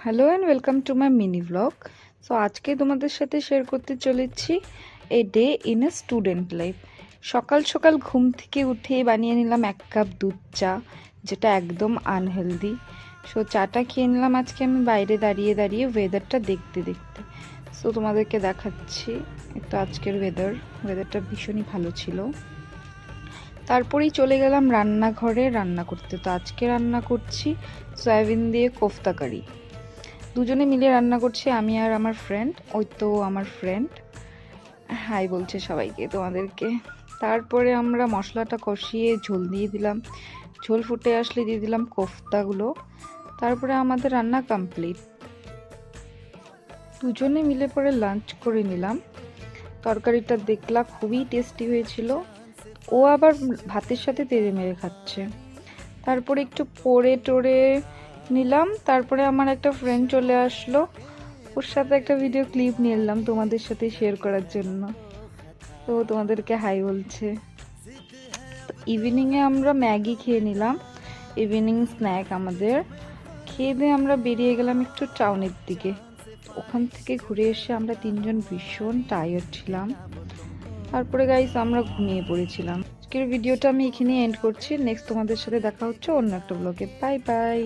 Hello and welcome to my mini blog. So আজকে তোমাদের সাথে শেয়ার করতে চলেছি a day in a student life. সকাল সকাল ঘুম থেকে উঠে বানিয়ে নিলাম 1 কাপ দুধ চা, যেটা একদম আনহেলদি। সো চাটা খেয়ে নিলাম আজকে আমি বাইরে দাঁড়িয়ে দাঁড়িয়ে ওয়েদারটা দেখতে দেখতে। সো তোমাদেরকে দেখাচ্ছি একটু আজকের ওয়েদারটা ভীষণই ভালো ছিল। তারপরেই চলে গেলাম রান্নাঘরে রান্না করতে। তো আজকে রান্না করছি সয়াবিন দিয়ে কোফতা কারি। দুজনে মিলে রান্না করছি, আমি আর আমার ফ্রেন্ড। ওই তো আমার ফ্রেন্ড হাই বলছে সবাইকে, তোমাদেরকে। তারপরে আমরা মশলাটা কষিয়ে ঝোল দিয়ে দিলাম, ঝোল ফুটে আসলে দিয়ে দিলাম কোফতাগুলো। তারপরে আমাদের রান্না কমপ্লিট। দুজনে মিলে পরে লাঞ্চ করে নিলাম। তরকারিটা দেখলাম খুবই টেস্টি হয়েছিল। ও আবার ভাতের সাথে তেড়ে মেরে খাচ্ছে। তারপরে একটু পড়ে টরে নিলাম। তারপরে আমার একটা ফ্রেন্ড চলে আসলো, ওর সাথে একটা ভিডিও ক্লিপ নিয়ে এলাম তোমাদের সাথে শেয়ার করার জন্য। তো তোমাদেরকে হাই বলছে। ইভিনিংয়ে আমরা ম্যাগি খেয়ে নিলাম, ইভিনিং স্ন্যাক আমাদের। খেয়ে দিয়ে আমরা বেরিয়ে গেলাম একটু টাউনের দিকে। ওখান থেকে ঘুরে এসে আমরা তিনজন ভীষণ টায়ার্ড ছিলাম। তারপরে গাইস আমরা ঘুমিয়ে পড়েছিলাম। আজকের ভিডিওটা আমি এখানে এন্ড করছি। নেক্সট তোমাদের সাথে দেখা হচ্ছে অন্য একটা ব্লগে। Bye bye.